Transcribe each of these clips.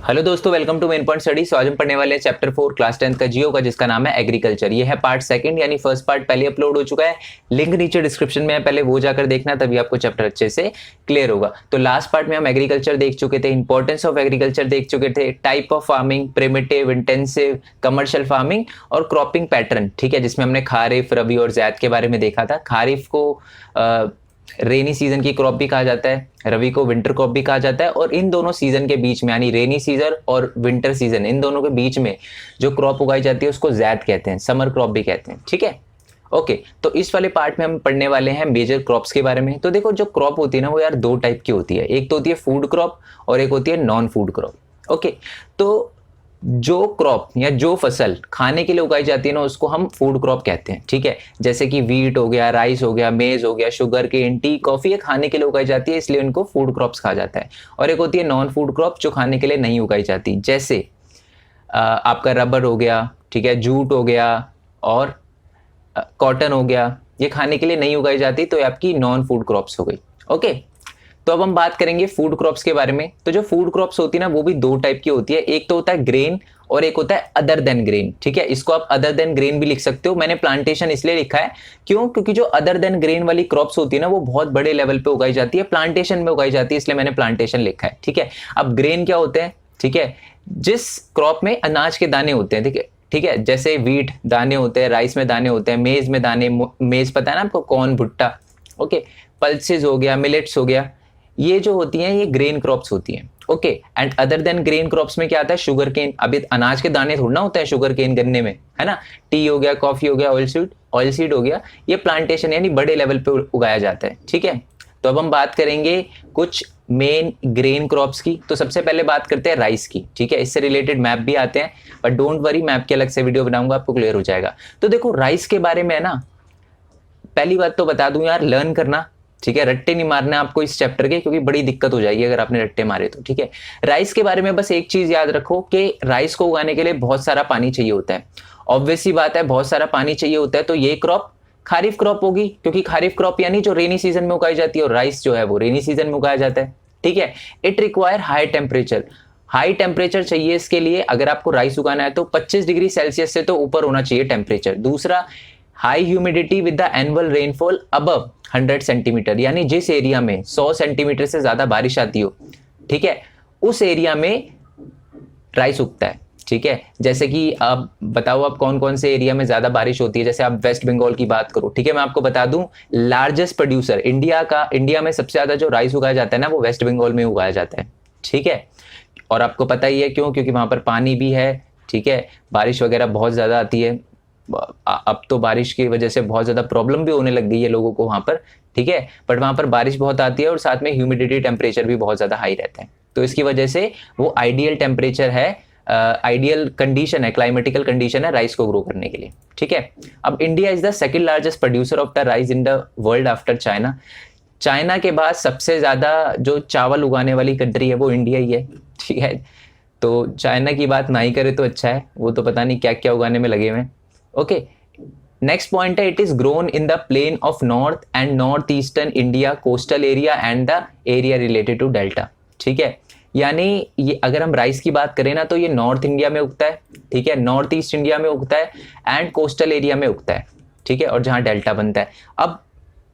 Hello दोस्तों, welcome to Main Point Studies. आज हम पढ़ने वाले हैं चैप्टर 4 क्लास 10 का जियो का, जिसका नाम है एग्रीकल्चर। ये है पार्ट सेकंड, यानी फर्स्ट पार्ट पहले अपलोड हो चुका है। लिंक नीचे डिस्क्रिप्शन में है, पहले वो जाकर देखना, तभी आपको चैप्टर अच्छे से क्लियर होगा। तो लास्ट पार्ट में हम एग्रीकल्चर देख चुके थे, इंपॉर्टेंस ऑफ एग्रीकल्चर देख चुके थे, type of farming, primitive, intensive, commercial farming और क्रॉपिंग पैटर्न। ठीक है, जिसमें हमने खारिफ, रबी और ज़ैद के बारे में देखा था। खारिफ को रेनी सीजन की क्रॉप भी कहा जाता है, रबी को विंटर क्रॉप भी कहा जाता है, और इन दोनों सीजन के बीच में यानी रेनी सीजन और विंटर सीजन, इन दोनों के बीच में जो क्रॉप उगाई जाती है उसको ज़ैद कहते हैं, समर क्रॉप भी कहते हैं। ठीक है, ओके। तो इस वाले पार्ट में हम पढ़ने वाले हैं मेजर क्रॉप्स के बारे में। तो देखो, जो क्रॉप होती है ना, वो यार दो टाइप की होती है। एक तो होती है फूड क्रॉप और एक होती है नॉन फूड क्रॉप। ओके, तो जो क्रॉप या जो फसल खाने के लिए उगाई जाती है ना, उसको हम फूड क्रॉप कहते हैं। ठीक है, जैसे कि वीट हो गया, राइस हो गया, मेज हो गया, शुगर केन, टी, कॉफी, ये खाने के लिए उगाई जाती है, इसलिए इनको फूड क्रॉप्स कहा जाता है। और एक होती है नॉन फूड क्रॉप, जो खाने के लिए नहीं उगाई जाती, जैसे आपका रबर हो गया, ठीक है, जूट हो गया और कॉटन हो गया। ये खाने के लिए नहीं उगाई जाती, तो ये आपकी नॉन फूड क्रॉप्स हो गई। ओके, तो अब हम बात करेंगे फूड क्रॉप्स के बारे में। तो जो फूड क्रॉप्स होती है ना, वो भी दो टाइप की होती है। एक तो होता है ग्रेन और एक होता है अदर देन ग्रेन। ठीक है, इसको आप अदर देन ग्रेन भी लिख सकते हो। मैंने प्लांटेशन इसलिए लिखा है, क्यों? क्योंकि जो अदर देन ग्रेन वाली क्रॉप्स होती है ना, वो बहुत बड़े लेवल पे उगाई जाती है, प्लांटेशन में उगाई जाती है, इसलिए मैंने प्लांटेशन लिखा है। ठीक है, अब ग्रेन क्या होते हैं? ठीक है, जिस क्रॉप में अनाज के दाने होते हैं। ठीक है, ठीक है, जैसे वीट दाने होते हैं, राइस में दाने होते हैं, मेज में दाने, मेज पता है ना आपको, कॉर्न, भुट्टा। ओके, पल्सेस हो गया, मिलेट्स हो गया, ये जो होती हैं ये ग्रेन क्रॉप्स होती हैं। Okay, and other than grain crops में क्या आता है? Sugar cane. अभी अनाज के दाने थोड़ा ना होते हैं शुगर केन गन्ने में, है ना। टी हो गया, कॉफी हो गया, ऑयल सीड हो गया, ये प्लांटेशन यानी बड़े लेवल पे उगाया जाता है। ठीक है, तो अब हम बात करेंगे कुछ मेन ग्रेन क्रॉप्स की। तो सबसे पहले बात करते हैं राइस की। ठीक है, इससे रिलेटेड मैप भी आते हैं, बट डोंट वरी, मैप की अलग से वीडियो बनाऊंगा, आपको क्लियर हो जाएगा। तो देखो, राइस के बारे में है ना, पहली बात तो बता दूं यार, लर्न करना। ठीक है, रट्टे नहीं मारने आपको इस चैप्टर के, क्योंकि बड़ी दिक्कत हो जाएगी अगर आपने रट्टे मारे तो। ठीक है, राइस के बारे में बस एक चीज याद रखो कि राइस को उगाने के लिए बहुत सारा पानी चाहिए होता है। ऑब्वियस सी बात है, बहुत सारा पानी चाहिए होता है, तो ये क्रॉप खारिफ क्रॉप होगी, क्योंकि खारिफ क्रॉप यानी जो रेनी सीजन में उगाई जाती है, और राइस जो है वो रेनी सीजन में उगाया जाता है। ठीक है, it require high temperature. High temperature चाहिए इसके लिए, अगर आपको राइस उगाना है तो 25 डिग्री सेल्सियस से तो ऊपर होना चाहिए टेम्परेचर। दूसरा, high humidity with the annual rainfall above 100 centimetre, यानी जिस एरिया में 100 सेंटीमीटर से ज्यादा बारिश आती हो, ठीक है, उस एरिया में राइस उगता है। ठीक है, जैसे कि आप बताओ, आप कौन कौन से एरिया में ज्यादा बारिश होती है? जैसे आप वेस्ट बंगाल की बात करो। ठीक है, मैं आपको बता दूं, लार्जेस्ट प्रोड्यूसर इंडिया में सबसे ज्यादा जो राइस उगाया जाता है ना, वो वेस्ट बंगाल में उगाया जाता है। ठीक है, और आपको पता ही है क्यों, क्योंकि वहां पर पानी भी है। ठीक है, बारिश वगैरह बहुत ज्यादा आती है। अब तो बारिश की वजह से बहुत ज्यादा प्रॉब्लम भी होने लग गई है लोगों को वहां पर। ठीक है, बट वहां पर बारिश बहुत आती है और साथ में ह्यूमिडिटी टेम्परेचर भी बहुत ज्यादा हाई रहता है, तो इसकी वजह से वो आइडियल टेम्परेचर है, आइडियल कंडीशन है, क्लाइमेटिकल कंडीशन है राइस को ग्रो करने के लिए। ठीक है, अब India is the second largest producer of the rice in the world after China. China के बाद सबसे ज्यादा जो चावल उगाने वाली कंट्री है वो इंडिया ही है। ठीक है, तो चाइना की बात ना ही करे तो अच्छा है, वो तो पता नहीं क्या क्या उगाने में लगे हुए हैं। ओके, नेक्स्ट पॉइंट है, it is grown in the plain of north and north eastern India, coastal area and the area related to delta. ठीक है, यानी ये अगर हम राइस की बात करें ना, तो ये नॉर्थ इंडिया में उगता है। ठीक है, नॉर्थ ईस्ट इंडिया में उगता है एंड कोस्टल एरिया में उगता है। ठीक है, और जहां डेल्टा बनता है। अब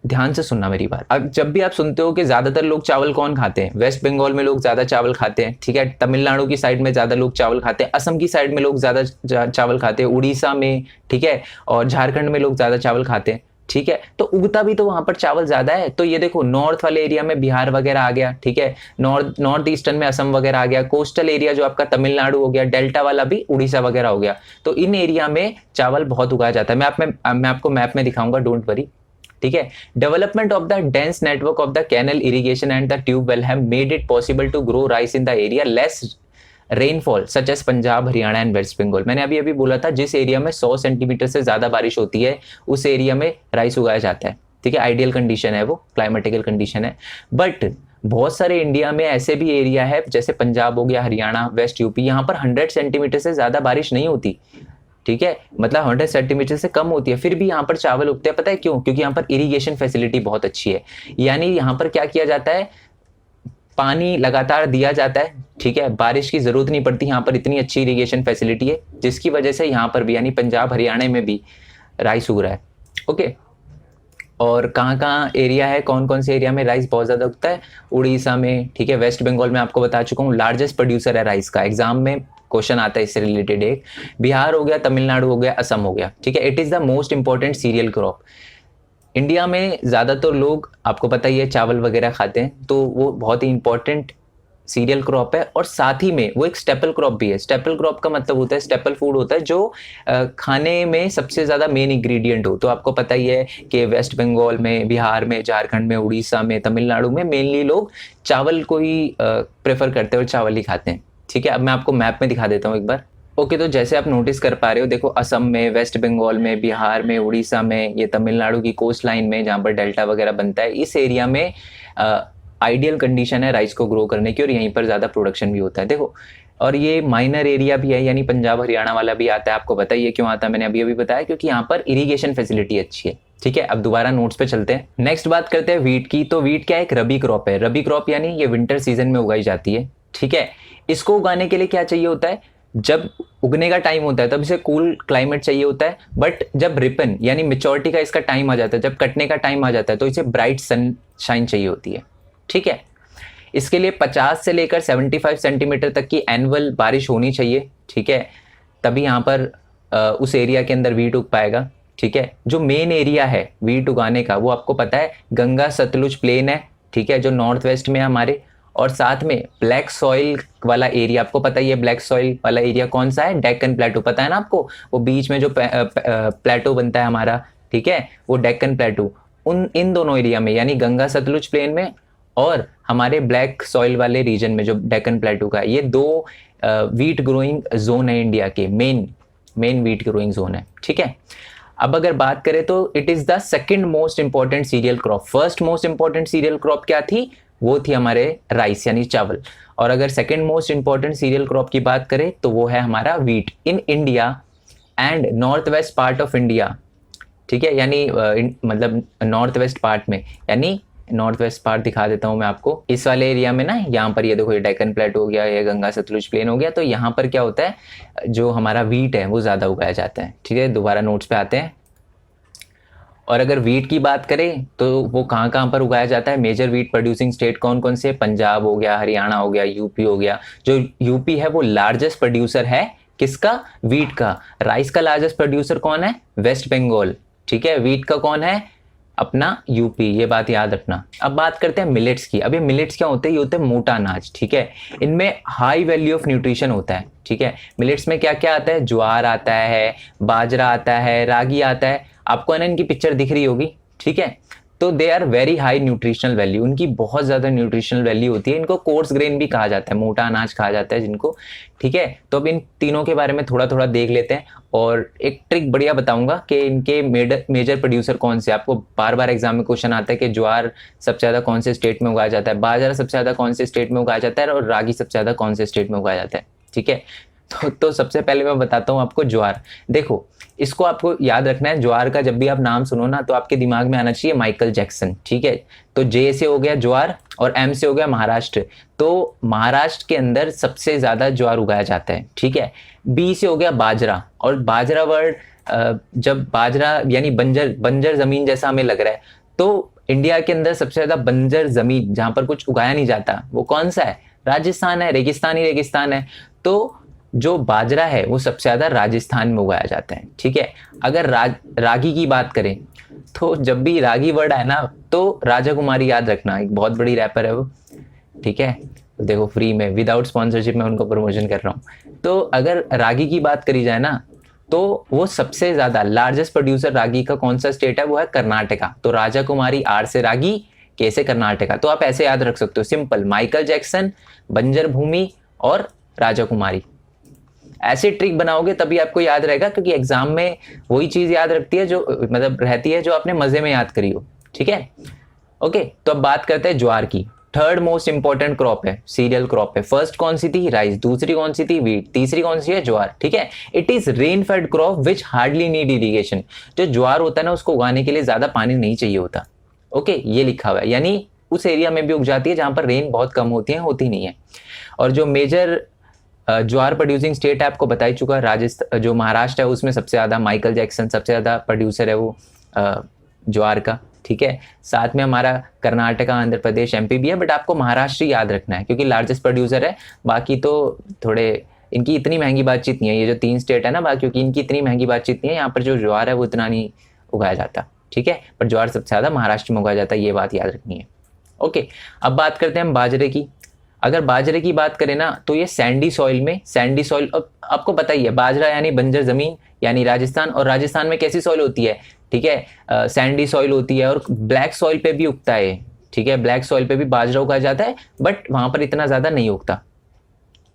ध्यान से सुनना मेरी बात। अब जब भी आप सुनते हो कि ज्यादातर लोग चावल कौन खाते हैं, वेस्ट बंगाल में लोग ज्यादा चावल खाते हैं। ठीक है, तमिलनाडु की साइड में ज्यादा लोग चावल खाते हैं, असम की साइड में लोग ज्यादा चावल खाते हैं, उड़ीसा में, ठीक है, और झारखंड में लोग ज्यादा चावल खाते हैं। ठीक है, तो उगता भी तो वहां पर चावल ज्यादा है। तो ये देखो, नॉर्थ वाले एरिया में बिहार वगैरह आ गया। ठीक है, नॉर्थ ईस्टर्न में असम वगैरह आ गया, कोस्टल एरिया जो आपका तमिलनाडु हो गया, डेल्टा वाला भी उड़ीसा वगैरह हो गया। तो इन एरिया में चावल बहुत उगाया जाता है। मैं आपको मैप में दिखाऊंगा, डोंट वरी। ठीक है, development of the dense network of the canal irrigation and the tube well have made it possible to grow rice in the area less rainfall such as Punjab, Haryana and West Bengal. मैंने अभी बोला था, जिस area में 100 centimetre से ज्यादा बारिश होती है उस एरिया में राइस उगाया जाता है। ठीक है, आइडियल कंडीशन है, वो क्लाइमेटिकल कंडीशन है। बट बहुत सारे इंडिया में ऐसे भी एरिया है, जैसे पंजाब हो गया, हरियाणा, वेस्ट यूपी, यहाँ पर 100 सेंटीमीटर से ज्यादा बारिश नहीं होती। ठीक है, मतलब 100 सेंटीमीटर से कम होती है, फिर भी यहाँ पर चावल उगते हैं। पता है क्यों? क्योंकि यहाँ पर इरिगेशन फैसिलिटी बहुत अच्छी है। यानी यहाँ पर क्या किया जाता है, पानी लगातार दिया जाता है, ठीक है, बारिश की जरूरत नहीं पड़ती, यहाँ पर इतनी अच्छी इरिगेशन फैसिलिटी है जिसकी वजह से यहाँ पर भी यानी पंजाब हरियाणा में भी राइस उग रहा है। ओके, और कहाँ कहाँ एरिया है, कौन कौन से एरिया में राइस बहुत ज़्यादा उगता है? उड़ीसा में, ठीक है, वेस्ट बंगाल में आपको बता चुका हूँ लार्जेस्ट प्रोड्यूसर है राइस का, एग्जाम में क्वेश्चन आता है इससे रिलेटेड एक। बिहार हो गया, तमिलनाडु हो गया, असम हो गया, ठीक है। It is the most important cereal crop. India में ज़्यादातर लोग आपको पता ही है चावल वगैरह खाते हैं, तो वो बहुत ही इंपॉर्टेंट सीरियल क्रॉप है, और साथ ही में वो एक स्टेपल क्रॉप भी है। स्टेपल क्रॉप का मतलब होता है, स्टेपल फूड होता है जो खाने में सबसे ज़्यादा मेन इंग्रेडिएंट हो। तो आपको पता ही है कि वेस्ट बंगाल में, बिहार में, झारखंड में, उड़ीसा में, तमिलनाडु में मेनली लोग चावल को ही प्रेफर करते हैं और चावल ही खाते हैं, ठीक है। अब मैं आपको मैप में दिखा देता हूँ एक बार। ओके, तो जैसे आप नोटिस कर पा रहे हो, देखो असम में, वेस्ट बंगाल में, बिहार में, उड़ीसा में, ये तमिलनाडु की कोस्ट लाइन में जहाँ पर डेल्टा वगैरह बनता है, इस एरिया में आइडियल कंडीशन है राइस को ग्रो करने की, और यहीं पर ज़्यादा प्रोडक्शन भी होता है। देखो, और ये माइनर एरिया भी है, यानी पंजाब हरियाणा वाला भी आता है। आपको बताइए क्यों आता है, मैंने अभी अभी बताया, क्योंकि यहाँ पर इरिगेशन फैसिलिटी अच्छी है, ठीक है। अब दोबारा नोट्स पे चलते हैं। नेक्स्ट बात करते हैं वीट की। तो वीट क्या है? एक रबी क्रॉप है। रबी क्रॉप यानी ये विंटर सीजन में उगाई जाती है, ठीक है। इसको उगाने के लिए क्या चाहिए होता है? जब उगने का टाइम होता है तब इसे कूल क्लाइमेट चाहिए होता है, बट जब रिपन यानी मेच्योरिटी का इसका टाइम आ जाता है, जब कटने का टाइम आ जाता है, तो इसे ब्राइट सनशाइन चाहिए होती है, ठीक है। इसके लिए 50 से लेकर 75 सेंटीमीटर तक की एनुअल बारिश होनी चाहिए, ठीक है, तभी यहाँ पर उस एरिया के अंदर वीट उग पाएगा, ठीक है। जो मेन एरिया है वीट उगाने का वो आपको पता है गंगा सतलुज प्लेन है, ठीक है, जो नॉर्थ वेस्ट में है हमारे, और साथ में ब्लैक सॉइल वाला एरिया, आपको पता ही है ब्लैक सॉइल वाला एरिया कौन सा है? डेक्कन प्लेटो, पता है ना आपको, वो बीच में जो प्लेटो बनता है हमारा, ठीक है, वो डेक्कन प्लेटो। इन दोनों एरिया में यानी गंगा सतलुज प्लेन में और हमारे ब्लैक सॉइल वाले रीजन में जो डेक्कन प्लेटो का है, ये दो वीट ग्रोइंग जोन है इंडिया के, मेन वीट ग्रोइंग जोन है, ठीक है। अब अगर बात करें तो it is the second most important cereal crop. First most important cereal crop क्या थी? वो थी हमारे राइस यानी चावल। और अगर second most important cereal crop की बात करें तो वो है हमारा wheat in India and north west part of India, ठीक है, यानी मतलब नॉर्थ वेस्ट पार्ट में, यानी नॉर्थ वेस्ट पार्ट दिखा देता हूं मैं आपको। इस वाले एरिया में ना, यहाँ पर ये देखो, ये डेक्कन प्लेटो हो गया, ये गंगा सतलुज प्लेन हो गया, तो यहाँ पर क्या होता है, जो हमारा वीट है वो ज़्यादा उगाया जाता है, ठीक है। दोबारा नोट्स पे आते हैं। और अगर वीट की बात करें तो वो कहाँ कहाँ पर उगाया जाता है? मेजर वीट प्रोड्यूसिंग स्टेट कौन कौन से? पंजाब हो गया, हरियाणा हो गया, यूपी हो गया। जो यूपी है वो लार्जेस्ट प्रोड्यूसर है किसका? वीट का। राइस का लार्जेस्ट प्रोड्यूसर कौन है? वेस्ट बंगाल, ठीक है। वीट का कौन है? अपना यूपी, ये बात याद रखना। अब बात करते हैं मिलेट्स की। अब ये मिलेट्स क्या होते हैं? ये होते हैं मोटा अनाज, ठीक है। इनमें हाई वैल्यू ऑफ न्यूट्रिशन होता है, ठीक है। मिलेट्स में क्या क्या आता है? ज्वार आता है, बाजरा आता है, रागी आता है, आपको ना इनकी पिक्चर दिख रही होगी, ठीक है। तो they are very high nutritional value, उनकी बहुत ज़्यादा न्यूट्रिशनल वैल्यू होती है। इनको कोर्स ग्रेन भी कहा जाता है, मोटा अनाज कहा जाता है जिनको, ठीक है। तो अब इन तीनों के बारे में थोड़ा थोड़ा देख लेते हैं, और एक ट्रिक बढ़िया बताऊंगा कि इनके मेजर प्रोड्यूसर कौन से। आपको बार बार एग्जाम में क्वेश्चन आता है कि ज्वार सबसे ज़्यादा कौन से स्टेट में उगाया जाता है, बाजरा सबसे ज़्यादा कौन से स्टेट में उगाया जाता है, और रागी सबसे ज़्यादा कौन से स्टेट में उगाया जाता है, ठीक है। तो सबसे पहले मैं बताता हूँ आपको ज्वार। देखो, इसको आपको याद रखना है, ज्वार का जब भी आप नाम सुनो ना तो आपके दिमाग में आना चाहिए माइकल जैक्सन, ठीक है। तो जे से हो गया ज्वार और एम से हो गया महाराष्ट्र। तो महाराष्ट्र के अंदर सबसे ज्यादा ज्वार उगाया जाता है, ठीक है। बी से हो गया बाजरा, और बाजरा वर्ड जब बाजरा यानी बंजर जमीन जैसा हमें लग रहा है, तो इंडिया के अंदर सबसे ज्यादा बंजर जमीन जहां पर कुछ उगाया नहीं जाता वो कौन सा है? राजस्थान है, रेगिस्तान है। तो जो बाजरा है वो सबसे ज्यादा राजस्थान में उगाया जाता है, ठीक है। अगर रागी की बात करें तो जब भी रागी वर्ड है ना तो राजा कुमारी याद रखना, एक बहुत बड़ी रैपर है वो, ठीक है। तो देखो, फ्री में विदाउट स्पॉन्सरशिप में उनको प्रमोशन कर रहा हूँ। तो अगर रागी की बात करी जाए ना तो वो सबसे ज्यादा लार्जेस्ट प्रोड्यूसर रागी का कौन सा स्टेट है? वो है कर्नाटका। तो राजा कुमारी, आर से रागी, के से कर्नाटका। तो आप ऐसे याद रख सकते हो, सिंपल, माइकल जैक्सन, बंजर भूमि और राजा कुमारी। ऐसे ट्रिक बनाओगे तभी आपको याद रहेगा, क्योंकि एग्जाम में वही चीज याद रखती है जो मतलब रहती है जो आपने मजे में याद करी हो, ठीक है। ओके, तो अब बात करते हैं ज्वार की। थर्ड मोस्ट इंपॉर्टेंट क्रॉप है, सीरियल क्रॉप है। फर्स्ट कौन सी थी? राइस। दूसरी कौन सी थी? वीट। तीसरी कौन सी है? ज्वार, ठीक है। It is rain fade crop which hardly need irrigation. जो ज्वार होता है ना उसको उगाने के लिए ज्यादा पानी नहीं चाहिए होता, ओके, ये लिखा हुआ है। यानी उस एरिया में भी उग जाती है जहाँ पर रेन बहुत कम होती है, होती नहीं है। और जो मेजर ज्वार प्रोड्यूसिंग स्टेट है आपको बता ही चुका, राजस्थान जो महाराष्ट्र है उसमें सबसे ज़्यादा माइकल जैक्सन सबसे ज़्यादा प्रोड्यूसर है वो ज्वार का, ठीक है। साथ में हमारा कर्नाटका, आंध्र प्रदेश, एमपी भी है, बट आपको महाराष्ट्र याद रखना है क्योंकि लार्जेस्ट प्रोड्यूसर है। बाकी तो थोड़े इनकी इतनी महंगी बातचीत नहीं है, ये जो 3 स्टेट है ना बाकी, क्योंकि इनकी इतनी महंगी बातचीत नहीं है। यहाँ पर जो ज्वार है वो इतना नहीं उगाया जाता, ठीक है, पर ज्वार सबसे ज़्यादा महाराष्ट्र में उगाया जाता है, ये बात याद रखनी है। ओके, अब बात करते हैं हम बाजरे की। अगर बाजरे की बात करें ना तो ये सैंडी सॉइल में, सैंडी सॉइल अब आपको पता ही है, बाजरा यानी बंजर जमीन यानी राजस्थान, और राजस्थान में कैसी सॉइल होती है, ठीक है, सैंडी सॉइल होती है और ब्लैक सॉइल पे भी उगता है, ठीक है, ब्लैक सॉइल पे भी बाजरा उगाया जाता है बट वहां पर इतना ज्यादा नहीं उगता,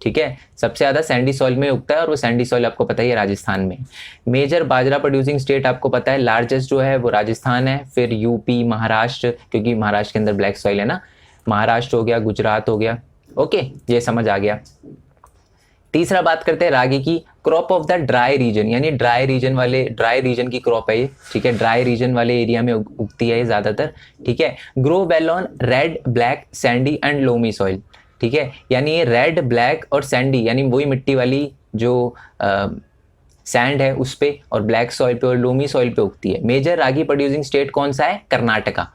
ठीक है, सबसे ज्यादा सैंडी सॉइल में उगता है और वो सैंडी सॉइल आपको पता ही है राजस्थान में। मेजर बाजरा प्रोड्यूसिंग स्टेट आपको पता है, लार्जेस्ट जो है वो राजस्थान है, फिर यूपी, महाराष्ट्र, क्योंकि महाराष्ट्र के अंदर ब्लैक सॉइल है ना, महाराष्ट्र हो गया, गुजरात हो गया। ओके, ये समझ आ गया। तीसरा बात करते हैं रागी की। Crop of the dry region, यानी ड्राई रीजन की क्रॉप है ये, ठीक है, ड्राई रीजन वाले एरिया में उगती है ये ज्यादातर, ठीक है। Grow well on red, black, Sandy and loamy soil, ठीक है, यानी ये रेड, ब्लैक और सैंडी यानी वही मिट्टी वाली जो सैंड है उस पे, और ब्लैक सॉइल पे और लोमी सॉइल पे उगती है। मेजर रागी प्रोड्यूसिंग स्टेट कौन सा है, कर्नाटका,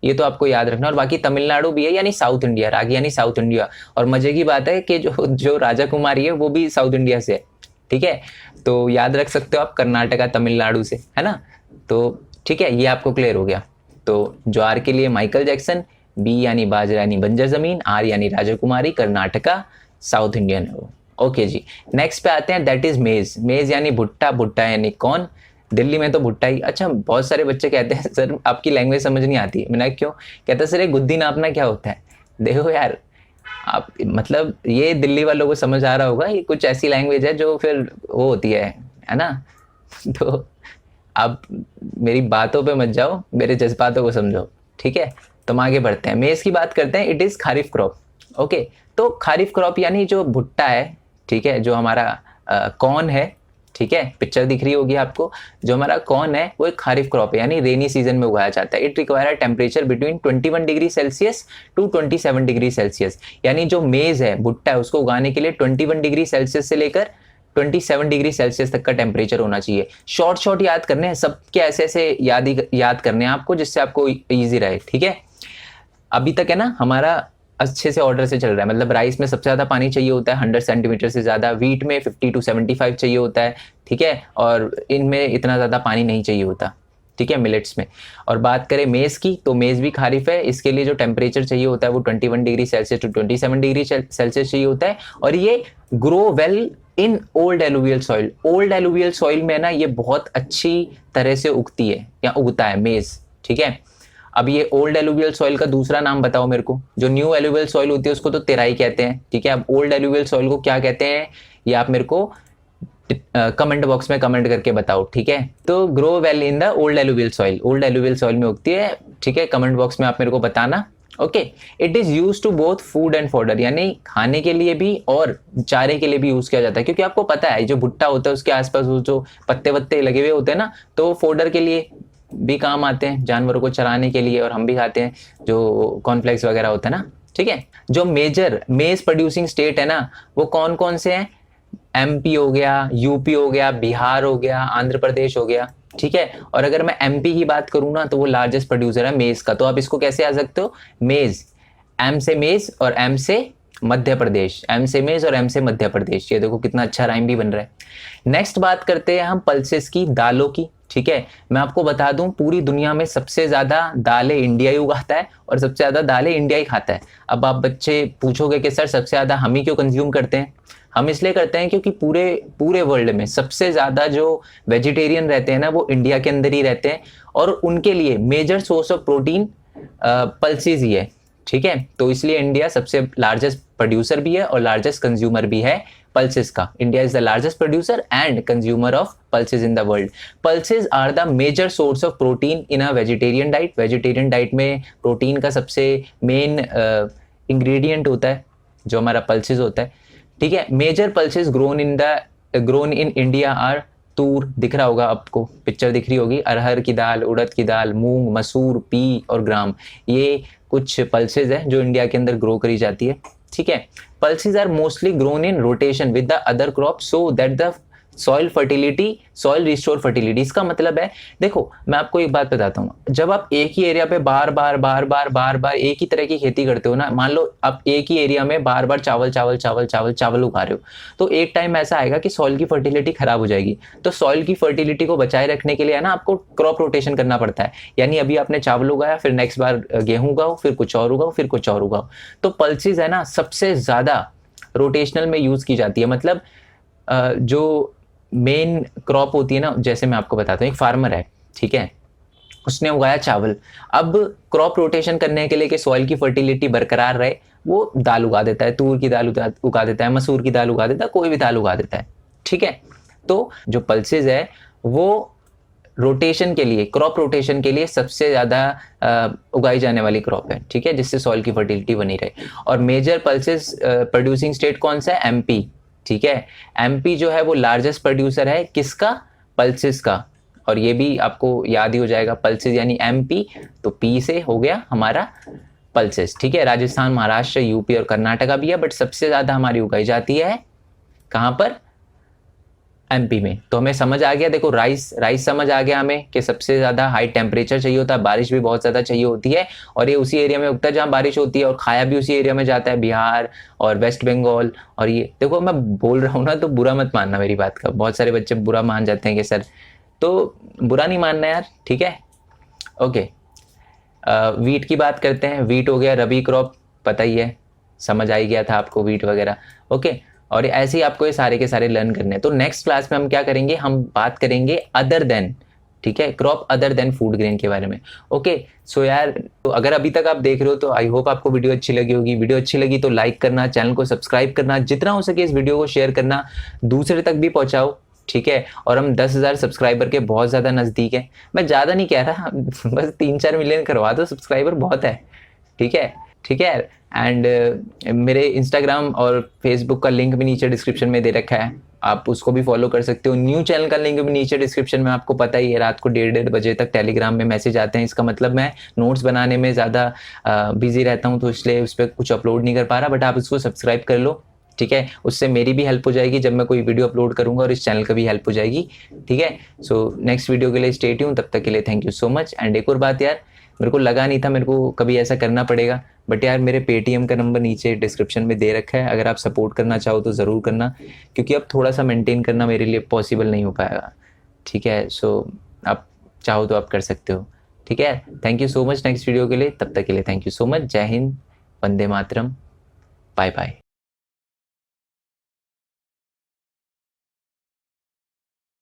ये तो आपको याद रखना। और बाकी तमिलनाडु भी है, यानी साउथ इंडिया, रागी यानी साउथ इंडिया। और मजे की बात है कि जो राजा कुमारी है वो भी साउथ इंडिया से है, ठीक है, तो याद रख सकते हो आप कर्नाटका तमिलनाडु से, है ना। तो ठीक है, ये आपको क्लियर हो गया। तो ज्वार के लिए माइकल जैक्सन, बी यानी बाजरा यानी बंजर जमीन, आर यानी राजा कुमारी, कर्नाटका, साउथ इंडियन है वो। ओके जी, नेक्स्ट पे आते हैं, दैट इज मेज। मेज यानी भुट्टा, भुट्टा यानी कौन, दिल्ली में तो भुट्टा ही। अच्छा, बहुत सारे बच्चे कहते हैं सर आपकी लैंग्वेज समझ नहीं आती। मैंने क्यों, कहता सर ये गुद्दी नापना क्या होता है। देखो यार, आप मतलब ये दिल्ली वालों को समझ आ रहा होगा, ये कुछ ऐसी लैंग्वेज है जो फिर वो होती है ना। तो आप मेरी बातों पे मत जाओ, मेरे जज्बातों को समझो, ठीक है। तो हम आगे बढ़ते हैं, मेज की बात करते हैं। It is kharif crop. Okay, तो खारिफ क्रॉप यानी जो भुट्टा है, ठीक है, जो हमारा कॉर्न है, ठीक है, पिक्चर दिख रही होगी आपको, जो हमारा कॉर्न है वो एक खारिफ क्रॉप है, यानी रेनी सीजन में उगाया जाता है। It require temperature between 21 degree Celsius to 27 degree Celsius, यानी जो मेज है, भुट्टा है, उसको उगाने के लिए 21 डिग्री सेल्सियस से लेकर 27 डिग्री सेल्सियस तक का टेम्परेचर होना चाहिए। शॉर्ट याद करने हैं, सबके ऐसे ऐसे याद करने हैं आपको, जिससे आपको ईजी रहे, ठीक है। अभी तक है ना हमारा अच्छे से ऑर्डर से चल रहा है, मतलब राइस में सबसे ज्यादा पानी चाहिए होता है 100 सेंटीमीटर से ज्यादा, वीट में 50 to 75 चाहिए होता है, ठीक है, और इनमें इतना ज्यादा पानी नहीं चाहिए होता, ठीक है, मिलेट्स में। और बात करें मेज की, तो मेज भी खारिफ है, इसके लिए जो टेम्परेचर चाहिए होता है वो 21 डिग्री सेल्सियस टू 27 डिग्री सेल्सियस चाहिए होता है, और ये grow well in old alluvial soil. Old alluvial soil में ना ये बहुत अच्छी तरह से उगती है या उगता है मेज, ठीक है। अब ये ओल्ड एलुवियल सॉइल का दूसरा नाम बताओ मेरे को। जो न्यू एलुवियल सॉइल होती है उसको तो तेराई कहते हैं, ठीक है। अब ओल्ड एलुवियल सॉइल को क्या कहते हैं ये आप मेरे को कमेंट बॉक्स में कमेंट करके बताओ, ठीक है। तो grow well in the old alluvial soil, old alluvial soil में उगती है, ठीक है, कमेंट बॉक्स में आप मेरे को बताना। Okay, it is use to both food and fodder, यानी खाने के लिए भी और चारे के लिए भी यूज किया जाता है, क्योंकि आपको पता है जो भुट्टा होता है उसके आसपास वो जो पत्ते वत्ते लगे हुए होते हैं ना, तो फॉडर के लिए भी काम आते हैं, जानवरों को चराने के लिए, और हम भी खाते हैं जो कॉर्नफ्लेक्स वगैरह होता है ना, ठीक है। जो मेजर मेज प्रोड्यूसिंग स्टेट है ना वो कौन कौन से हैं, एमपी हो गया, यूपी हो गया, बिहार हो गया, आंध्र प्रदेश हो गया, ठीक है। और अगर मैं एमपी की बात करूं ना तो वो लार्जेस्ट प्रोड्यूसर है मेज का, तो आप इसको कैसे आ सकते हो, मेज, एम से मेज और एम से मध्य प्रदेश, एम से मेज और एम से मध्य प्रदेश, ये देखो कितना अच्छा राइम भी बन रहा है। नेक्स्ट बात करते हैं हम पल्सेस की, दालों की, ठीक है। मैं आपको बता दूं पूरी दुनिया में सबसे ज्यादा दालें इंडिया ही उगाता है और सबसे ज्यादा दालें इंडिया ही खाता है। अब आप बच्चे पूछोगे कि सर सबसे ज्यादा हम ही क्यों कंज्यूम करते हैं, हम इसलिए करते हैं क्योंकि पूरे वर्ल्ड में सबसे ज्यादा जो वेजिटेरियन रहते हैं ना वो इंडिया के अंदर ही रहते हैं, और उनके लिए major source of protein pulses ही है, ठीक है। तो इसलिए इंडिया सबसे लार्जेस्ट प्रोड्यूसर भी है और लार्जेस्ट कंज्यूमर भी है pulses का। India is the largest producer and consumer of pulses in the world. pulses are the major source of protein in a vegetarian diet. Vegetarian diet में protein का सबसे main ingredient होता है जो हमारा pulses होता है, ठीक है। Major pulses grown in India are, toor दिख रहा होगा आपको, पिक्चर दिख रही होगी, अरहर की दाल, उड़द की दाल, मूंग, मसूर, पी और ग्राम, ये कुछ पल्सेज है जो इंडिया के अंदर ग्रो करी जाती है। ठीक है, pulses are mostly grown in rotation with the other crop so that the soil fertility, soil restore fertility. इसका मतलब है, देखो मैं आपको एक बात बताता हूँ, जब आप एक ही एरिया पे बार बार एक ही तरह की खेती करते हो ना, मान लो आप एक ही एरिया में बार बार चावल चावल चावल चावल चावल उगा रहे हो, तो एक टाइम ऐसा आएगा कि सॉइल की फर्टिलिटी खराब हो जाएगी। तो सॉइल की फर्टिलिटी को बचाए रखने के लिए है ना, आपको क्रॉप रोटेशन करना पड़ता है। यानी अभी आपने चावल उगाया, फिर नेक्स्ट बार गेहूं उगाओ, फिर कुछ और उगाओ, फिर कुछ और उगाओ। तो पल्सेस है ना सबसे ज्यादा रोटेशनल में यूज की जाती है। मतलब जो मेन क्रॉप होती है ना, जैसे मैं आपको बताता हूँ, एक फार्मर है, ठीक है, उसने उगाया चावल। अब क्रॉप रोटेशन करने के लिए कि सॉइल की फर्टिलिटी बरकरार रहे, वो दाल उगा देता है, तूर की दाल उगा देता है, मसूर की दाल उगा देता है, कोई भी दाल उगा देता है। ठीक है, तो जो पल्सेस है वो रोटेशन के लिए, क्रॉप रोटेशन के लिए सबसे ज्यादा उगाई जाने वाली क्रॉप है। ठीक है, जिससे सॉइल की फर्टिलिटी बनी रहे। और मेजर पल्सेस प्रोड्यूसिंग स्टेट कौन सा है? एमपी। ठीक है, एमपी जो है वो लार्जेस्ट प्रोड्यूसर है किसका? पल्सेस का। और ये भी आपको याद ही हो जाएगा, पल्सेस यानी एमपी, तो पी से हो गया हमारा पल्सेस। ठीक है, राजस्थान, महाराष्ट्र, यूपी और कर्नाटका भी है, बट सबसे ज्यादा हमारी उगाई जाती है कहां पर? एमपी में। तो हमें समझ आ गया, देखो राइस समझ आ गया हमें कि सबसे ज्यादा हाई टेम्परेचर चाहिए होता है, बारिश भी बहुत ज्यादा चाहिए होती है, और ये उसी एरिया में उगता है जहाँ बारिश होती है, और खाया भी उसी एरिया में जाता है, बिहार और वेस्ट बंगाल। और ये देखो मैं बोल रहा हूँ ना, तो बुरा मत मानना मेरी बात का, बहुत सारे बच्चे बुरा मान जाते हैं कि सर, तो बुरा नहीं मानना यार। ठीक है, ओके। वीट की बात करते हैं। वीट हो गया रबी क्रॉप, पता ही है, समझ आ ही गया था आपको वीट वगैरह। ओके, और ऐसे ही आपको ये सारे के सारे लर्न करने हैं। तो नेक्स्ट क्लास में हम क्या करेंगे, हम बात करेंगे अदर देन, ठीक है, crop other than food grain के बारे में। ओके, सो यार, तो अगर अभी तक आप देख रहे हो तो आई होप आपको वीडियो अच्छी लगी होगी। वीडियो अच्छी लगी तो लाइक करना, चैनल को सब्सक्राइब करना, जितना हो सके इस वीडियो को शेयर करना, दूसरे तक भी पहुंचाओ। ठीक है, और हम 10,000 सब्सक्राइबर के बहुत ज्यादा नजदीक है। मैं ज्यादा नहीं कह रहा, बस 3-4 मिलियन करवा दो, सब्सक्राइबर बहुत है। ठीक है, ठीक है। एंड मेरे इंस्टाग्राम और फेसबुक का लिंक भी नीचे डिस्क्रिप्शन में दे रखा है, आप उसको भी फॉलो कर सकते हो। न्यू चैनल का लिंक भी नीचे डिस्क्रिप्शन में, आपको पता ही है रात को 1:30 बजे तक टेलीग्राम में मैसेज आते हैं। इसका मतलब मैं नोट्स बनाने में ज़्यादा बिजी रहता हूँ, तो इसलिए उस पर कुछ अपलोड नहीं कर पा रहा, बट आप इसको सब्सक्राइब कर लो। ठीक है, उससे मेरी भी हेल्प हो जाएगी जब मैं कोई वीडियो अपलोड करूंगा, और इस चैनल का भी हेल्प हो जाएगी। ठीक है, सो नेक्स्ट वीडियो के लिए स्टे ट्यून, तब तक के लिए thank you so much. And एक और बात यार, मेरे को लगा नहीं था मेरे को कभी ऐसा करना पड़ेगा, बट यार मेरे पेटीएम का नंबर नीचे डिस्क्रिप्शन में दे रखा है, अगर आप सपोर्ट करना चाहो तो ज़रूर करना, क्योंकि अब थोड़ा सा मेंटेन करना मेरे लिए पॉसिबल नहीं हो पाएगा। ठीक है, सो आप चाहो तो आप कर सकते हो। ठीक है, thank you so much next video के लिए, तब तक के लिए थैंक यू सो मच। जय हिंद, वंदे मातरम, बाय बाय।